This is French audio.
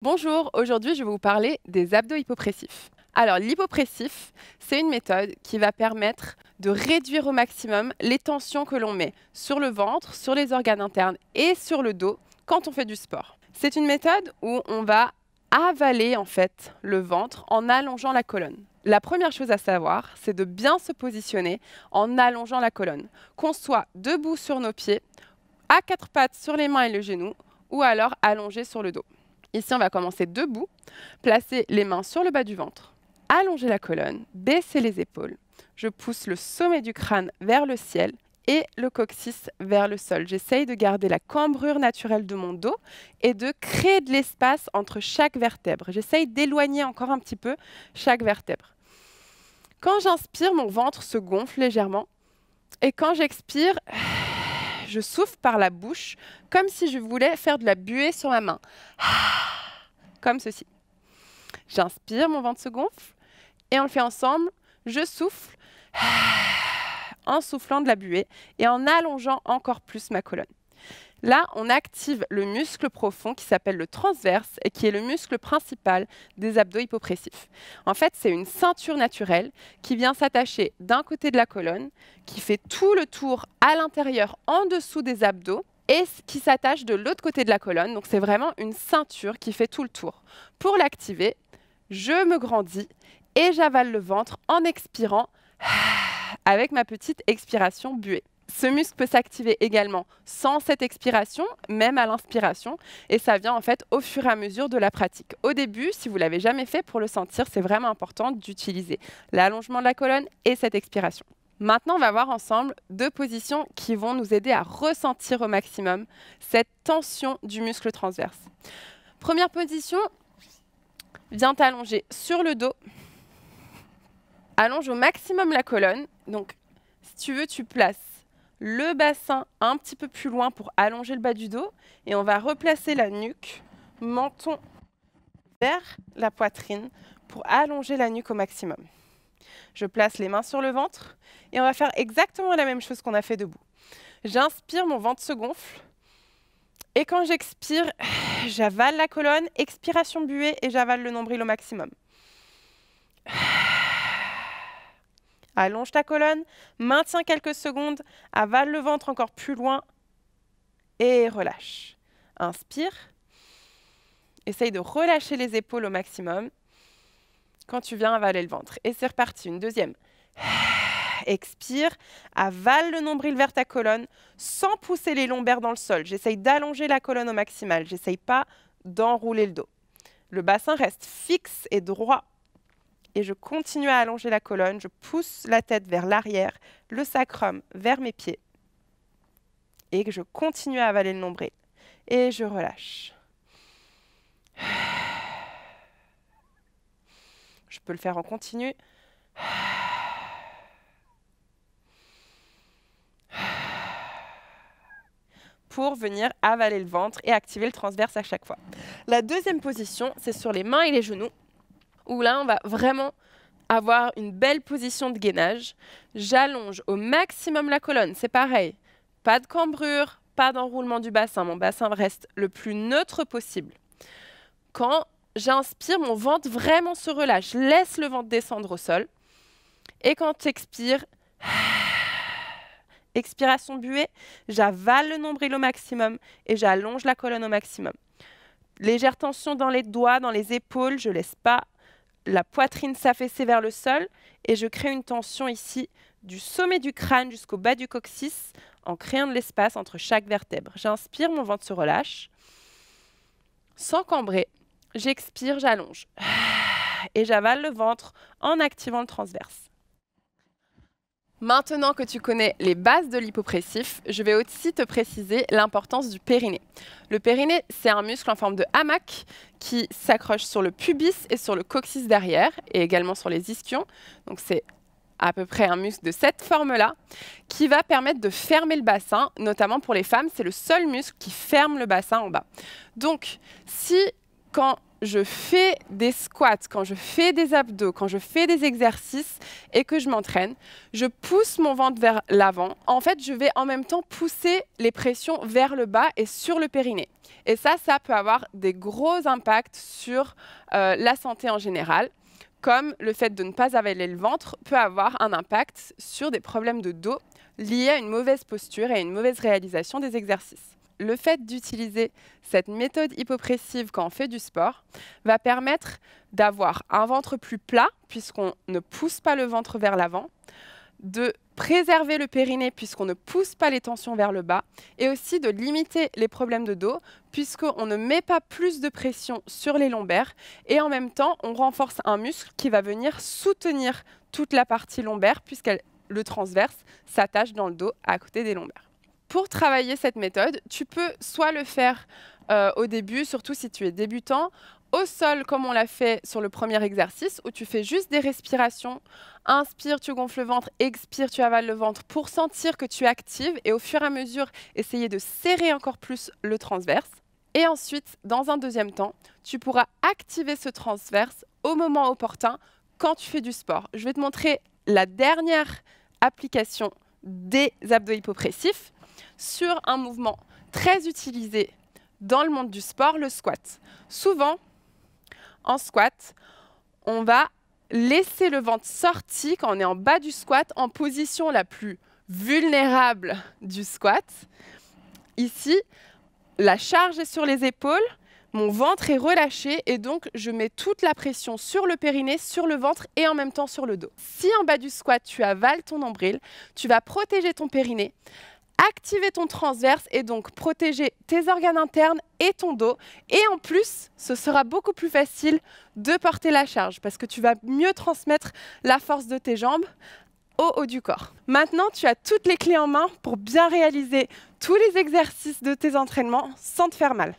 Bonjour, aujourd'hui je vais vous parler des abdos hypopressifs. Alors l'hypopressif, c'est une méthode qui va permettre de réduire au maximum les tensions que l'on met sur le ventre, sur les organes internes et sur le dos quand on fait du sport. C'est une méthode où on va avaler en fait le ventre en allongeant la colonne. La première chose à savoir, c'est de bien se positionner en allongeant la colonne, qu'on soit debout sur nos pieds, à quatre pattes sur les mains et le genou, ou alors allongé sur le dos. Ici, on va commencer debout, placer les mains sur le bas du ventre, allonger la colonne, baisser les épaules. Je pousse le sommet du crâne vers le ciel et le coccyx vers le sol. J'essaye de garder la cambrure naturelle de mon dos et de créer de l'espace entre chaque vertèbre. J'essaye d'éloigner encore un petit peu chaque vertèbre. Quand j'inspire, mon ventre se gonfle légèrement et quand j'expire, je souffle par la bouche comme si je voulais faire de la buée sur ma main. Comme ceci. J'inspire, mon ventre se gonfle et on le fait ensemble. Je souffle en soufflant de la buée et en allongeant encore plus ma colonne. Là, on active le muscle profond qui s'appelle le transverse et qui est le muscle principal des abdos hypopressifs. En fait, c'est une ceinture naturelle qui vient s'attacher d'un côté de la colonne, qui fait tout le tour à l'intérieur, en dessous des abdos, et qui s'attache de l'autre côté de la colonne. Donc, c'est vraiment une ceinture qui fait tout le tour. Pour l'activer, je me grandis et j'avale le ventre en expirant avec ma petite expiration buée. Ce muscle peut s'activer également sans cette expiration, même à l'inspiration, et ça vient en fait au fur et à mesure de la pratique. Au début, si vous ne l'avez jamais fait, pour le sentir, c'est vraiment important d'utiliser l'allongement de la colonne et cette expiration. Maintenant, on va voir ensemble deux positions qui vont nous aider à ressentir au maximum cette tension du muscle transverse. Première position, viens t'allonger sur le dos, allonge au maximum la colonne. Donc, si tu veux, tu places le bassin un petit peu plus loin pour allonger le bas du dos et on va replacer la nuque, menton vers la poitrine pour allonger la nuque au maximum. Je place les mains sur le ventre et on va faire exactement la même chose qu'on a fait debout. J'inspire, mon ventre se gonfle et quand j'expire, j'avale la colonne, expiration buée et j'avale le nombril au maximum. Allonge ta colonne, maintiens quelques secondes, avale le ventre encore plus loin et relâche. Inspire. Essaye de relâcher les épaules au maximum quand tu viens avaler le ventre. Et c'est reparti, une deuxième. Expire, avale le nombril vers ta colonne sans pousser les lombaires dans le sol. J'essaye d'allonger la colonne au maximal. J'essaye pas d'enrouler le dos. Le bassin reste fixe et droit. Et je continue à allonger la colonne, je pousse la tête vers l'arrière, le sacrum vers mes pieds. Et que je continue à avaler le nombril. Et je relâche. Je peux le faire en continu. Pour venir avaler le ventre et activer le transverse à chaque fois. La deuxième position, c'est sur les mains et les genoux, où là, on va vraiment avoir une belle position de gainage. J'allonge au maximum la colonne, c'est pareil. Pas de cambrure, pas d'enroulement du bassin. Mon bassin reste le plus neutre possible. Quand j'inspire, mon ventre vraiment se relâche. Laisse le ventre descendre au sol. Et quand tu expires, expiration buée, j'avale le nombril au maximum et j'allonge la colonne au maximum. Légère tension dans les doigts, dans les épaules, je ne laisse pas la poitrine s'affaisser vers le sol et je crée une tension ici du sommet du crâne jusqu'au bas du coccyx en créant de l'espace entre chaque vertèbre. J'inspire, mon ventre se relâche. Sans cambrer, j'expire, j'allonge. Et j'avale le ventre en activant le transverse. Maintenant que tu connais les bases de l'hypopressif, je vais aussi te préciser l'importance du périnée. Le périnée, c'est un muscle en forme de hamac qui s'accroche sur le pubis et sur le coccyx derrière et également sur les ischions. Donc c'est à peu près un muscle de cette forme-là qui va permettre de fermer le bassin, notamment pour les femmes, c'est le seul muscle qui ferme le bassin en bas. Donc si quand je fais des squats, quand je fais des abdos, quand je fais des exercices et que je m'entraîne, je pousse mon ventre vers l'avant. En fait, je vais en même temps pousser les pressions vers le bas et sur le périnée. Et ça peut avoir des gros impacts sur la santé en général, comme le fait de ne pas avaler le ventre peut avoir un impact sur des problèmes de dos liés à une mauvaise posture et à une mauvaise réalisation des exercices. Le fait d'utiliser cette méthode hypopressive quand on fait du sport va permettre d'avoir un ventre plus plat, puisqu'on ne pousse pas le ventre vers l'avant, de préserver le périnée, puisqu'on ne pousse pas les tensions vers le bas, et aussi de limiter les problèmes de dos, puisqu'on ne met pas plus de pression sur les lombaires, et en même temps, on renforce un muscle qui va venir soutenir toute la partie lombaire, puisque le transverse s'attache dans le dos à côté des lombaires. Pour travailler cette méthode, tu peux soit le faire au début, surtout si tu es débutant, au sol comme on l'a fait sur le premier exercice, où tu fais juste des respirations. Inspire, tu gonfles le ventre, expire, tu avales le ventre pour sentir que tu actives et au fur et à mesure, essayer de serrer encore plus le transverse. Et ensuite, dans un deuxième temps, tu pourras activer ce transverse au moment opportun quand tu fais du sport. Je vais te montrer la dernière application des abdos hypopressifs sur un mouvement très utilisé dans le monde du sport, le squat. Souvent, en squat, on va laisser le ventre sorti quand on est en bas du squat, en position la plus vulnérable du squat. Ici, la charge est sur les épaules, mon ventre est relâché et donc je mets toute la pression sur le périnée, sur le ventre et en même temps sur le dos. Si en bas du squat, tu avales ton nombril, tu vas protéger ton périnée, activer ton transverse et donc protéger tes organes internes et ton dos. Et en plus, ce sera beaucoup plus facile de porter la charge parce que tu vas mieux transmettre la force de tes jambes au haut du corps. Maintenant, tu as toutes les clés en main pour bien réaliser tous les exercices de tes entraînements sans te faire mal.